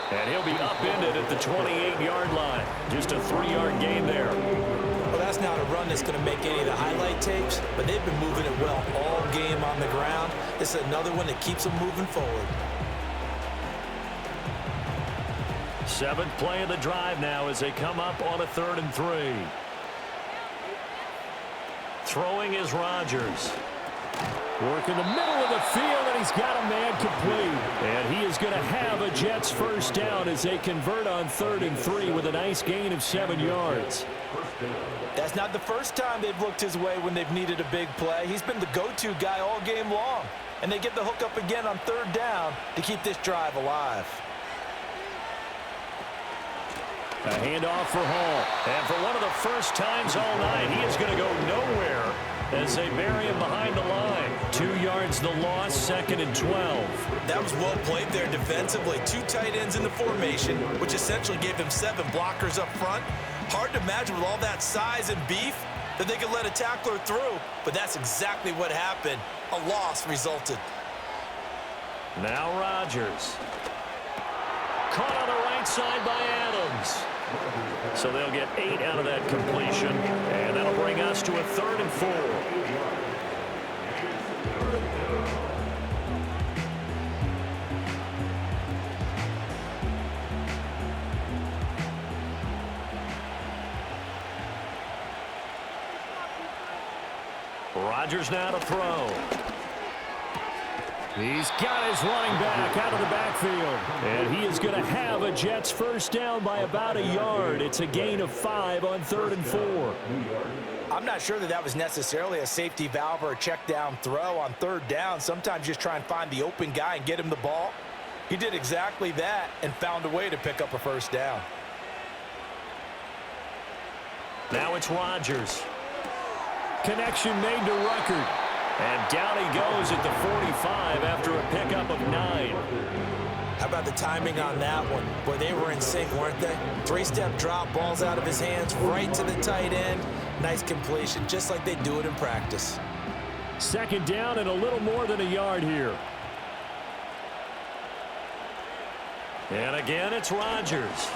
And he'll be upended at the 28-yard line. Just a 3-yard gain there. Well, that's not a run that's going to make any of the highlight tapes, but they've been moving it well all game on the ground. This is another one that keeps them moving forward. 7th play of the drive now as they come up on a 3rd and 3. Throwing is Rodgers. Work in the middle of the field, and he's got a man complete. And he is going to have a Jets first down as they convert on 3rd and 3 with a nice gain of 7 yards. That's not the first time they've looked his way when they've needed a big play. He's been the go-to guy all game long. And they get the hook up again on 3rd down to keep this drive alive. A handoff for Hall. And for one of the first times all night, he is going to go nowhere as they bury him behind the line. 2 yards the loss, 2nd and 12. That was well played there defensively. 2 tight ends in the formation, which essentially gave them 7 blockers up front. Hard to imagine with all that size and beef that they could let a tackler through, but that's exactly what happened. A loss resulted. Now Rodgers. Caught on the right side by Adams. So they'll get 8 out of that completion, and that'll bring us to a 3rd and 4. Rodgers now to throw. He's got his running back out of the backfield. And he is going to have a Jets first down by about a yard. It's a gain of 5 on 3rd and 4. I'm not sure that was necessarily a safety valve or a check down throw on 3rd down. Sometimes just try and find the open guy and get him the ball. He did exactly that and found a way to pick up a first down. Now it's Rodgers. connection made to Ruckert. And down he goes at the 45 after a pickup of 9. How about the timing on that one? Boy, they were in sync, weren't they? 3-step drop, ball's out of his hands, right to the tight end. Nice completion, just like they do it in practice. Second down and a little more than a yard here. And again, it's Rodgers.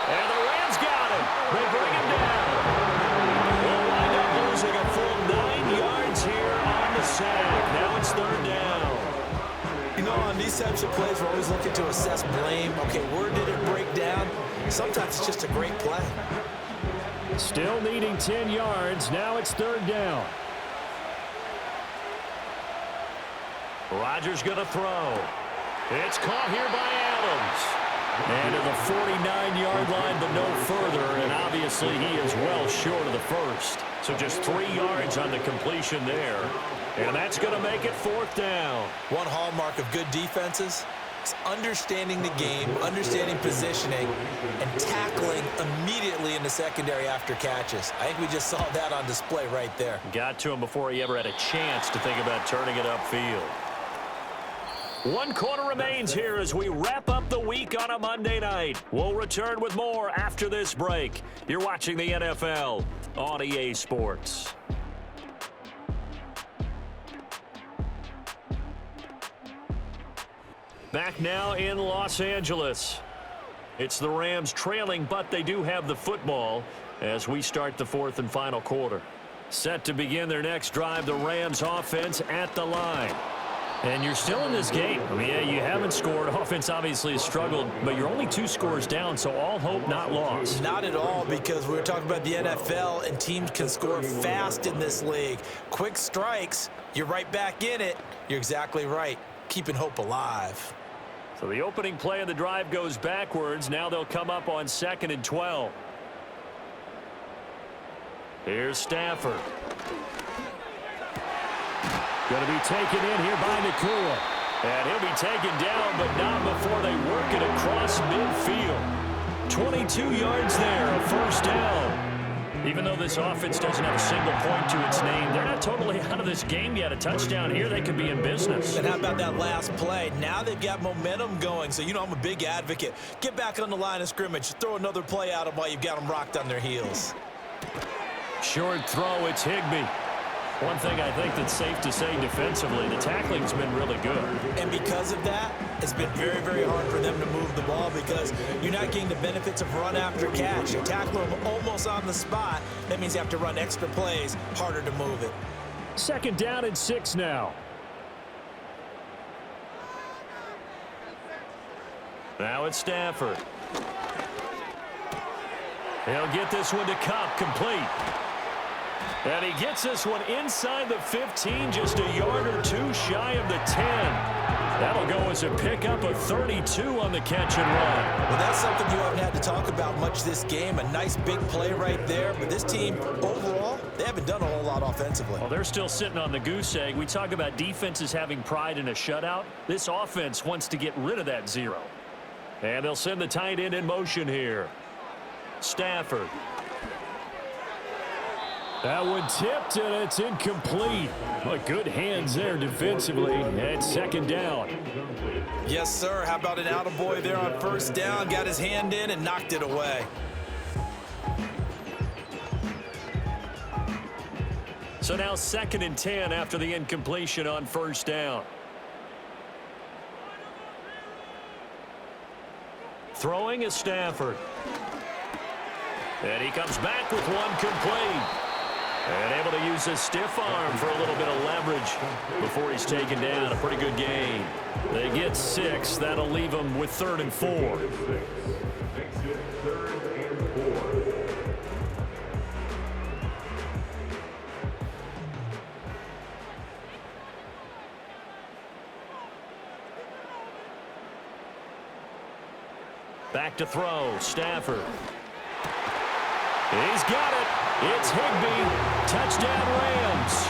And the Rams got him. They bring him down. They'll wind up losing a full 9 yards here on the sack. Now it's third down. You know, on these types of plays, we're always looking to assess blame. Okay, where did it break down? Sometimes it's just a great play. Still needing 10 yards. Now it's third down. Rodgers going to throw. It's caught here by Adams. And to the 49-yard line, but no further. And obviously he is well short of the first. So just 3 yards on the completion there. And that's going to make it fourth down. One hallmark of good defenses is understanding the game, understanding positioning, and tackling immediately in the secondary after catches. I think we just saw that on display right there. Got to him before he ever had a chance to think about turning it upfield. 1 quarter remains here as we wrap up the week on a Monday night. We'll return with more after this break. You're watching the NFL on EA Sports. Back now in Los Angeles. It's the Rams trailing, but they do have the football as we start the fourth and final quarter. Set to begin their next drive, the Rams offense at the line. And you're still in this game. I mean, yeah, you haven't scored. Offense obviously has struggled, but you're only 2 scores down, so all hope not lost. Not at all, because we were talking about the NFL, and teams can score fast in this league. Quick strikes, you're right back in it. You're exactly right. Keeping hope alive. So the opening play of the drive goes backwards. Now they'll come up on 2nd and 12. Here's Stafford. Going to be taken in here by Nakua. And he'll be taken down, but not before they work it across midfield. 22 yards there, a first down. Even though this offense doesn't have a single point to its name, they're not totally out of this game yet. A touchdown here, they could be in business. And how about that last play? Now they've got momentum going, so you know I'm a big advocate. Get back on the line of scrimmage. Throw another play at them while you've got them rocked on their heels. Short throw, it's Higbee. One thing I think that's safe to say defensively, the tackling's been really good. And because of that, it's been very, very hard for them to move the ball because you're not getting the benefits of run after catch. You tackle them almost on the spot. That means you have to run extra plays, harder to move it. 2nd down and 6 now. Now it's Stafford. He'll get this one to Kupp, complete. And he gets this one inside the 15, just a yard or 2 shy of the 10. That'll go as a pickup of 32 on the catch and run. Well, that's something you haven't had to talk about much this game. A nice big play right there. But this team, overall, they haven't done a whole lot offensively. Well, they're still sitting on the goose egg. We talk about defenses having pride in a shutout. This offense wants to get rid of that 0. And they'll send the tight end in motion here. Stafford. That one tipped, and it's incomplete. But good hands there defensively. And 2nd down. Yes, sir. How about an attaboy there on first down? Got his hand in and knocked it away. So now 2nd and 10 after the incompletion on first down. Throwing is Stafford. And he comes back with one complete. And able to use his stiff arm for a little bit of leverage before he's taken down. A pretty good gain. They get 6. That'll leave them with 3rd and 4. Back to throw. Stafford. He's got it. It's Higbee. Touchdown Rams.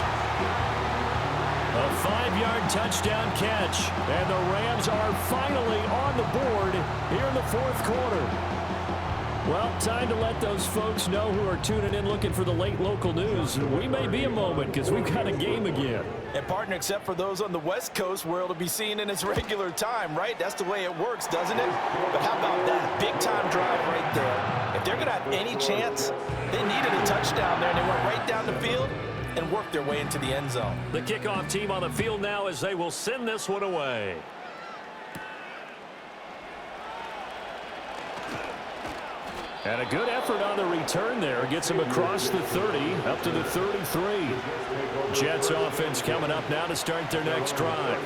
A 5-yard touchdown catch. And the Rams are finally on the board here in the 4th quarter. Well, time to let those folks know who are tuning in looking for the late local news. We may be a moment because we've got a game again. And partner, except for those on the West Coast where it'll be seen in its regular time, right? That's the way it works, doesn't it? But how about that big-time drive right there? If they're going to have any chance, they needed a touchdown there, and they went right down the field and worked their way into the end zone. The kickoff team on the field now as they will send this one away. And a good effort on the return there. Gets him across the 30, up to the 33. Jets offense coming up now to start their next drive.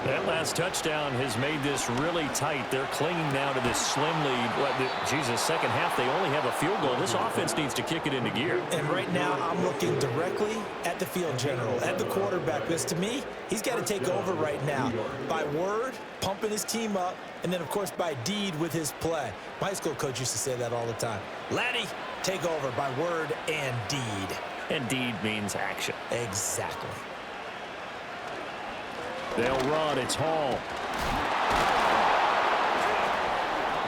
That last touchdown has made this really tight. They're clinging now to this slim lead. Second half, they only have a field goal. This offense needs to kick it into gear. And right now, I'm looking directly at the field general, at the quarterback, because to me, he's got to take over right now. By word, pumping his team up, and then, of course, by deed with his play. My high school coach used to say that all the time. Laddie, take over by word and deed. And deed means action. Exactly. They'll run. It's Hall.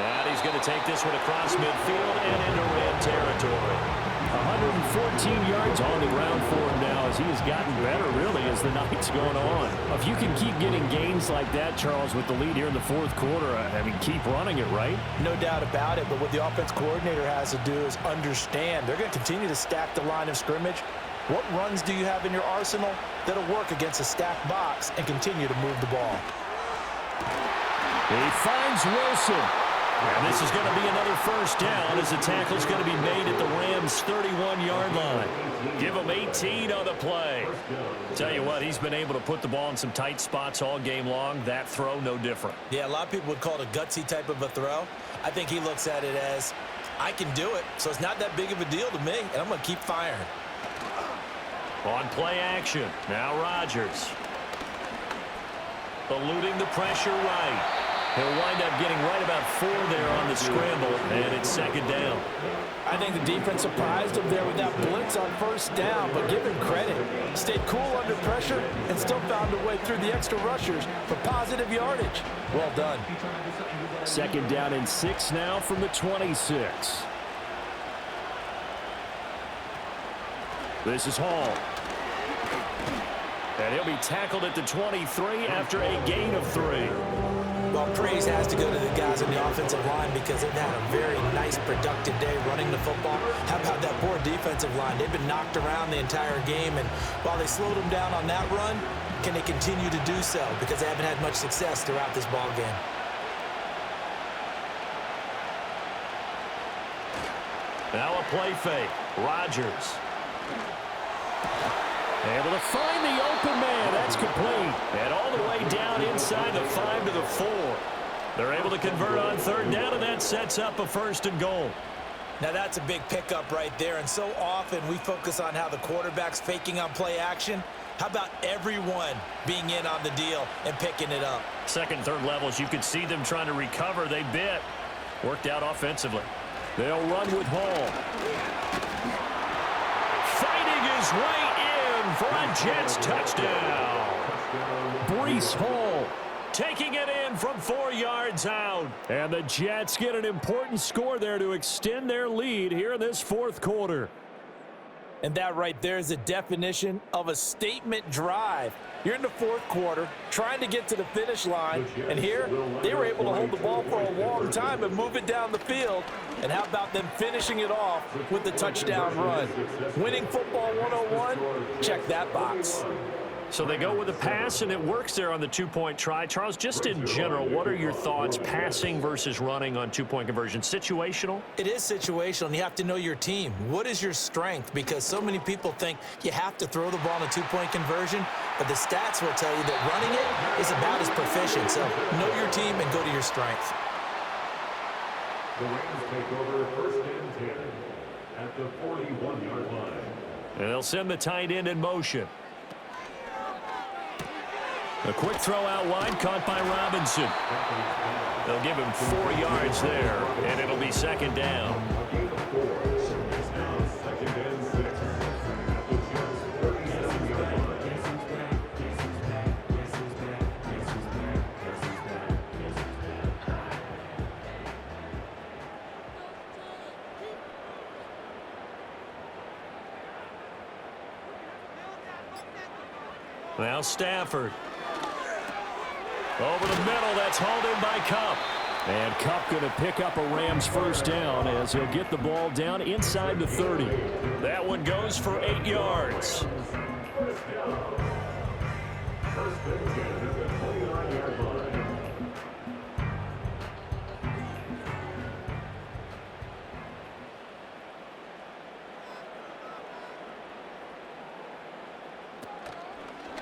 And he's going to take this one across midfield and into Ram territory. 114 yards on the ground for him now as he has gotten better, really, as the night's going on. If you can keep getting gains like that, Charles, with the lead here in the fourth quarter, I mean, keep running it, right? No doubt about it, but what the offense coordinator has to do is understand. They're going to continue to stack the line of scrimmage. What runs do you have in your arsenal that'll work against a stacked box and continue to move the ball? He finds Wilson. And this is going to be another first down as the tackle's going to be made at the Rams' 31-yard line. Give him 18 on the play. Tell you what, he's been able to put the ball in some tight spots all game long. That throw, no different. Yeah, a lot of people would call it a gutsy type of a throw. I think he looks at it as, I can do it, so it's not that big of a deal to me, and I'm going to keep firing. On play action, now Rodgers. Eluding the pressure right. He'll wind up getting right about 4 there on the scramble, and it's second down. I think the defense surprised him there with that blitz on first down, but give him credit. Stayed cool under pressure and still found a way through the extra rushers for positive yardage. Well done. Second down and 6 now from the 26. This is Hall. And he'll be tackled at the 23 after a gain of 3. Well, praise has to go to the guys on the offensive line because they've had a very nice, productive day running the football. How about that poor defensive line? They've been knocked around the entire game, and while they slowed them down on that run, can they continue to do so? Because they haven't had much success throughout this ball game. Now a play fake. Rodgers. Able to find the open man. That's complete. And all the way down inside the 5 to the 4. They're able to convert on third down, and that sets up a first and goal. Now that's a big pickup right there, and so often we focus on how the quarterback's faking on play action. How about everyone being in on the deal and picking it up? Second, third levels, you could see them trying to recover. They bit. Worked out offensively. They'll run with Hall. Fighting his way in for a Jets touchdown. Breece Hall taking it in from 4 yards out. And the Jets get an important score there to extend their lead here in this fourth quarter. And that right there is the definition of a statement drive. You're in the fourth quarter, trying to get to the finish line, and here they were able to hold the ball for a long time and move it down the field. And how about them finishing it off with the touchdown run? Winning football 101, check that box. So they go with a pass, and it works there on the two-point try. Charles, just in general, what are your thoughts passing versus running on two-point conversion? Situational? It is situational, and you have to know your team. What is your strength? Because so many people think you have to throw the ball in a two-point conversion, but the stats will tell you that running it is about as proficient. So know your team and go to your strength. The Rams take over first and 10 at the 41-yard line. And they'll send the tight end in motion. A quick throw out wide, caught by Robinson. They'll give him 4 yards there, and it'll be second down. Now Stafford. Over the middle, that's hauled in by Kupp. And Kupp going to pick up a Rams first down as he'll get the ball down inside the 30. That one goes for 8 yards.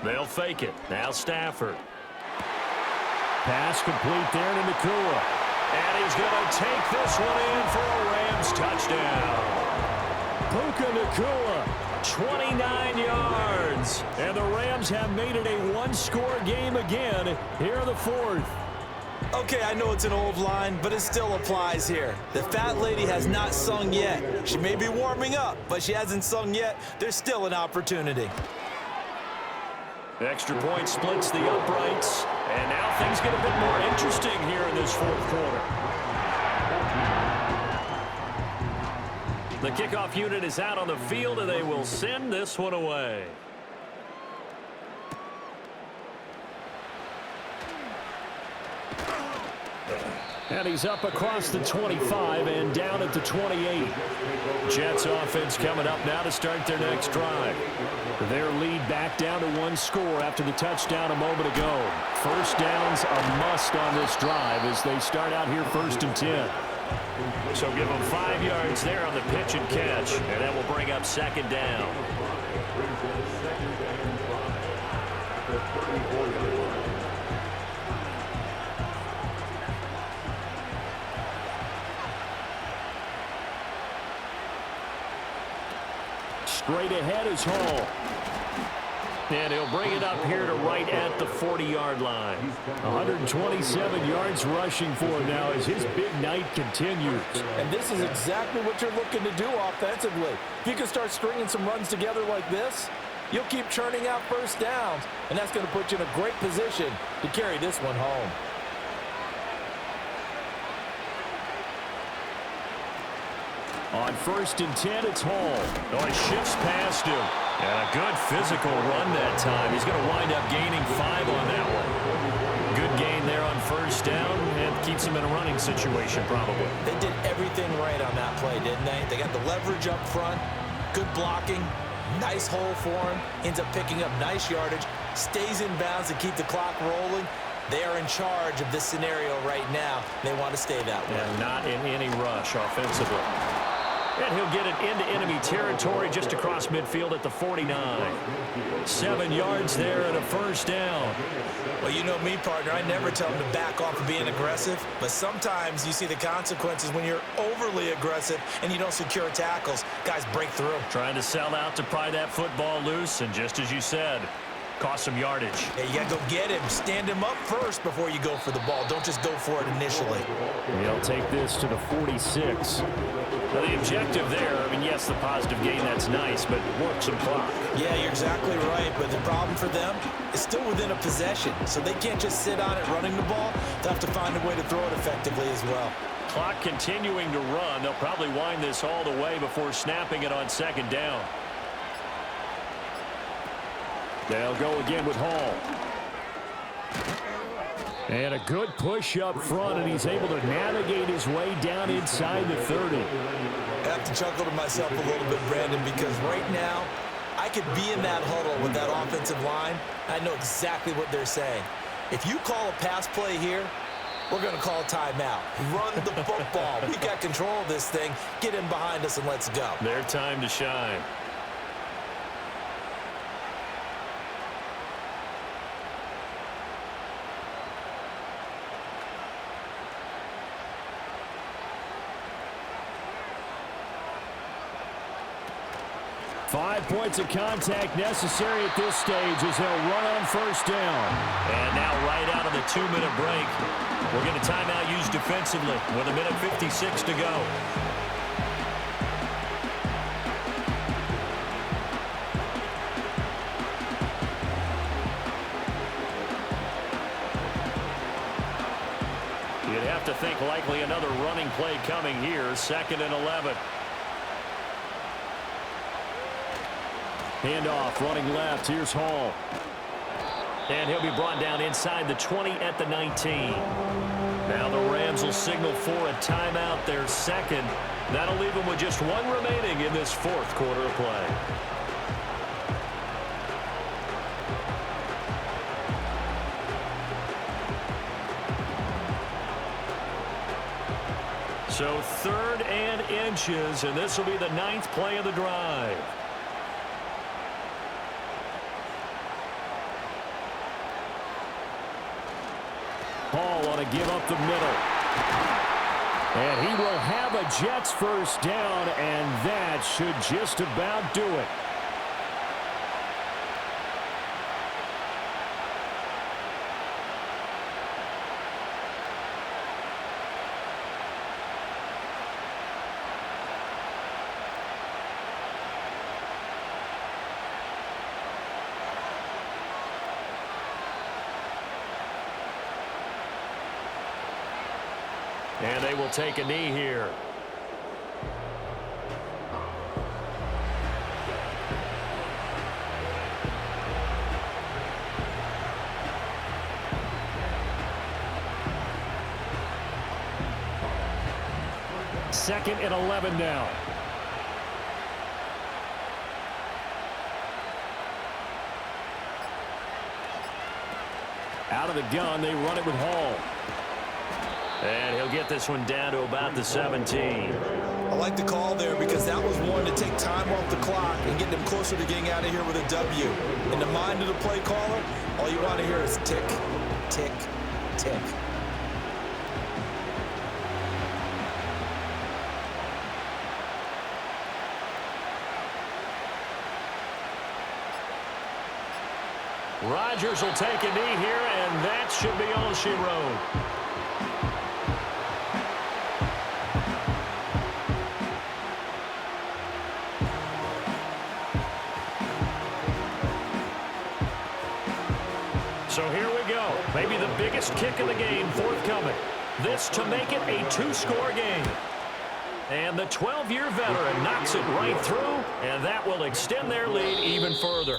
They'll fake it. Now Stafford. Pass complete there to Nakua. And he's going to take this one in for a Rams touchdown. Puka Nakua, 29 yards. And the Rams have made it a one-score game again here in the fourth. Okay, I know it's an old line, but it still applies here. The fat lady has not sung yet. She may be warming up, but she hasn't sung yet. There's still an opportunity. The extra point splits the uprights, and now things get a bit more interesting here in this fourth quarter. The kickoff unit is out on the field, and they will send this one away. And he's up across the 25 and down at the 28. Jets offense coming up now to start their next drive. Their lead back down to one score after the touchdown a moment ago. First down's a must on this drive as they start out here 1st and 10. So give them 5 yards there on the pitch and catch, and that will bring up 2nd down. Straight ahead is Hall. And he'll bring it up here to right at the 40-yard line. 127 yards rushing for him now as his big night continues. And this is exactly what you're looking to do offensively. If you can start stringing some runs together like this, you'll keep churning out first downs, and that's going to put you in a great position to carry this one home. On 1st and 10, it's Hall. Oh, he shifts past him. And a good physical run that time. He's going to wind up gaining 5 on that one. Good gain there on 1st down and keeps him in a running situation probably. They did everything right on that play, didn't they? They got the leverage up front, good blocking, nice hole for him, ends up picking up nice yardage, stays in bounds to keep the clock rolling. They are in charge of this scenario right now. They want to stay that way. And not in any rush offensively. And he'll get it into enemy territory just across midfield at the 49. 7 yards there and a 1st down. Well, you know me, partner. I never tell them to back off of being aggressive. But sometimes you see the consequences when you're overly aggressive and you don't secure tackles. Guys break through. Trying to sell out to pry that football loose. And just as you said, cost some yardage. Yeah, you got to go get him. Stand him up first before you go for the ball. Don't just go for it initially. He'll take this to the 46. Now, the objective there, I mean, yes, the positive gain, that's nice, but work some clock. Yeah, you're exactly right, but the problem for them is still within a possession, so they can't just sit on it running the ball. They'll have to find a way to throw it effectively as well. Clock continuing to run. They'll probably wind this all the way before snapping it on 2nd down. They'll go again with Hall. And a good push up front, and he's able to navigate his way down inside the 30. I have to chuckle to myself a little bit, Brandon, because right now I could be in that huddle with that offensive line. I know exactly what they're saying. If you call a pass play here, we're going to call a timeout. Run the football. We got control of this thing. Get in behind us and let's go. Their time to shine. Five points of contact necessary at this stage as he'll run on 1st down. And now right out of the 2-minute break, we'll get a timeout used defensively with 1:56 to go. You'd have to think likely another running play coming here, 2nd and 11. Handoff, running left. Here's Hall. And he'll be brought down inside the 20 at the 19. Now the Rams will signal for a timeout, their second. That'll leave them with just one remaining in this fourth quarter of play. So 3rd and inches, and this will be the 9th play of the drive. Hall on a give up the middle. And he will have a Jets first down, and that should just about do it. And they will take a knee here. Second and 11 now. Out of the gun, they run it with Hall. And he'll get this one down to about the 17. I like the call there because that was one to take time off the clock and get them closer to getting out of here with a W. In the mind of the play caller, all you want to hear is tick, tick, tick. Rodgers will take a knee here, and that should be all she wrote. So here we go. Maybe the biggest kick of the game forthcoming. This to make it a 2-score game. And the 12-year veteran knocks it right through, and that will extend their lead even further.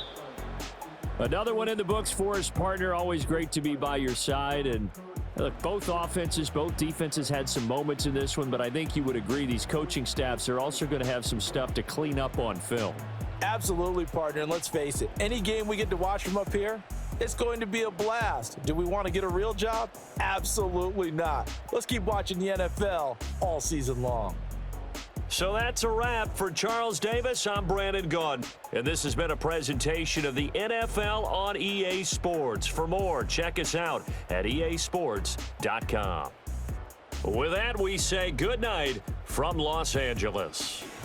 Another one in the books for his partner. Always great to be by your side. And look, both offenses, both defenses had some moments in this one, but I think you would agree these coaching staffs are also going to have some stuff to clean up on film. Absolutely, partner. And let's face it, any game we get to watch from up here, it's going to be a blast. Do we want to get a real job? Absolutely not. Let's keep watching the NFL all season long. So that's a wrap for Charles Davis. I'm Brandon Gaudin, and this has been a presentation of the NFL on EA Sports. For more, check us out at easports.com. With that, we say good night from Los Angeles.